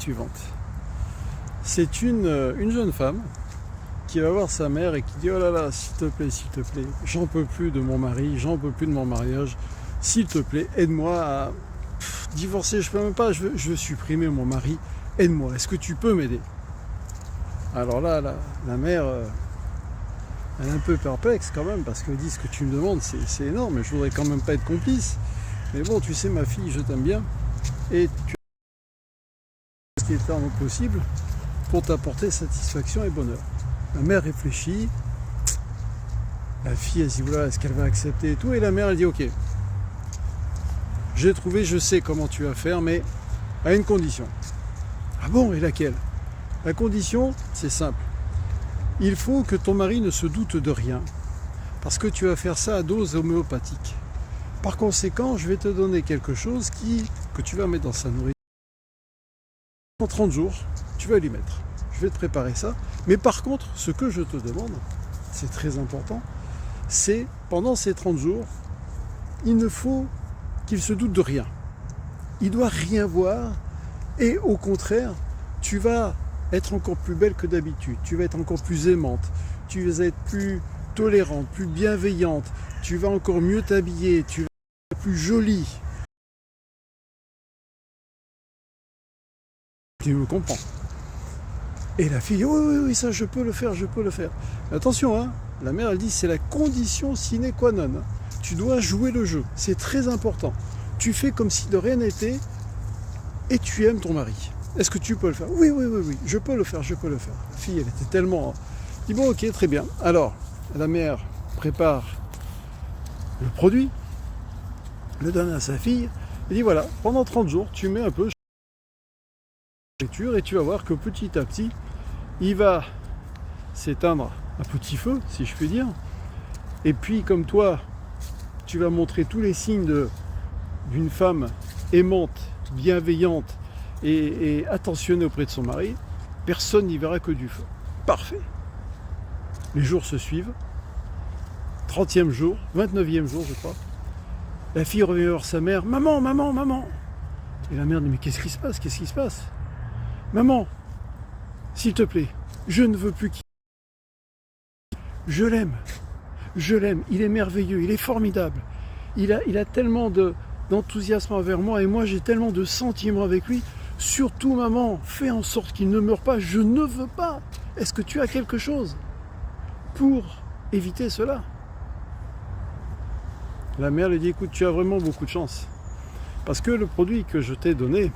suivante. C'est une jeune femme qui va voir sa mère et qui dit « Oh là là, s'il te plaît, j'en peux plus de mon mari, j'en peux plus de mon mariage, s'il te plaît, aide-moi à divorcer, je peux même pas, je veux supprimer mon mari, aide-moi, est-ce que tu peux m'aider ?» Alors là, la mère, elle est un peu perplexe quand même, parce qu'elle dit « Ce que tu me demandes, c'est énorme, je voudrais quand même pas être complice. Mais bon, tu sais, ma fille, je t'aime bien, et tu as ce qui est en possible pour t'apporter satisfaction et bonheur. » La mère réfléchit, la fille elle se dit voilà, est-ce qu'elle va accepter et tout, et la mère elle dit ok, j'ai trouvé, je sais comment tu vas faire, mais à une condition. Ah bon, et laquelle? La condition, c'est simple. Il faut que ton mari ne se doute de rien, parce que tu vas faire ça à dose homéopathique. Par conséquent, je vais te donner quelque chose que tu vas mettre dans sa nourriture. En 30 jours, tu vas lui mettre. Je vais te préparer ça. Mais par contre, ce que je te demande, c'est très important, c'est pendant ces 30 jours, il ne faut qu'il se doute de rien. Il doit rien voir et au contraire, tu vas être encore plus belle que d'habitude, tu vas être encore plus aimante, tu vas être plus tolérante, plus bienveillante, tu vas encore mieux t'habiller, tu vas être plus jolie. Tu me comprends? Et la fille, oui, ça je peux le faire. Mais attention, hein, la mère elle dit c'est la condition sine qua non. Tu dois jouer le jeu, c'est très important. Tu fais comme si de rien n'était et tu aimes ton mari. Est-ce que tu peux le faire? Oui, je peux le faire. La fille elle était tellement... Elle dit bon ok, très bien. Alors, la mère prépare le produit, le donne à sa fille, et dit voilà, pendant 30 jours, tu mets un peu et tu vas voir que petit à petit, il va s'éteindre à petit feu, si je puis dire. Et puis, comme toi, tu vas montrer tous les signes d'une femme aimante, bienveillante et attentionnée auprès de son mari, personne n'y verra que du feu. Parfait. Les jours se suivent. 30e jour, 29e jour, je crois. La fille revient voir sa mère. Maman. Et la mère dit, mais qu'est-ce qui se passe? Maman, s'il te plaît, je ne veux plus qu'il... Je l'aime, il est merveilleux, il est formidable. Il a tellement d'enthousiasme envers moi et moi j'ai tellement de sentiments avec lui. Surtout maman, fais en sorte qu'il ne meure pas, je ne veux pas. Est-ce que tu as quelque chose pour éviter cela? La mère lui dit, écoute, tu as vraiment beaucoup de chance. Parce que le produit que je t'ai donné,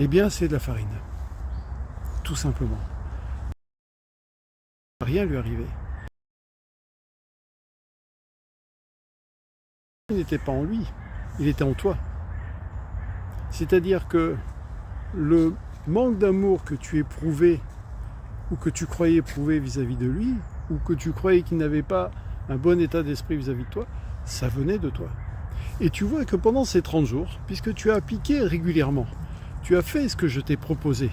eh bien, c'est de la farine. Tout simplement. Rien lui arrivait. Il n'était pas en lui, il était en toi. C'est-à-dire que le manque d'amour que tu éprouvais, ou que tu croyais éprouver vis-à-vis de lui, ou que tu croyais qu'il n'avait pas un bon état d'esprit vis-à-vis de toi, ça venait de toi. Et tu vois que pendant ces 30 jours, puisque tu as appliqué régulièrement, tu as fait ce que je t'ai proposé,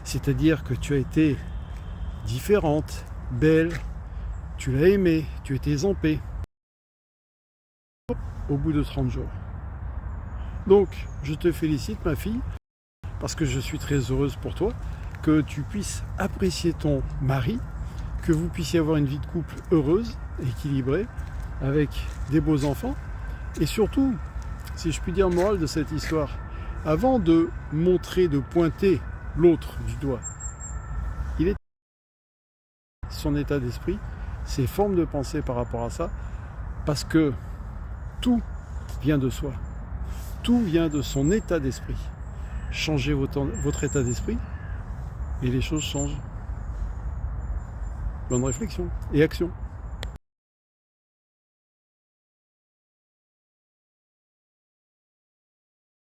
c'est-à-dire que tu as été différente, belle, tu l'as aimée, tu étais en paix, au bout de 30 jours. Donc, je te félicite ma fille, parce que je suis très heureuse pour toi, que tu puisses apprécier ton mari, que vous puissiez avoir une vie de couple heureuse, équilibrée, avec des beaux enfants, et surtout, si je puis dire morale de cette histoire, avant de montrer, de pointer l'autre du doigt, il est son état d'esprit, ses formes de pensée par rapport à ça, parce que tout vient de soi, tout vient de son état d'esprit. Changez votre état d'esprit et les choses changent. Bonne réflexion et action.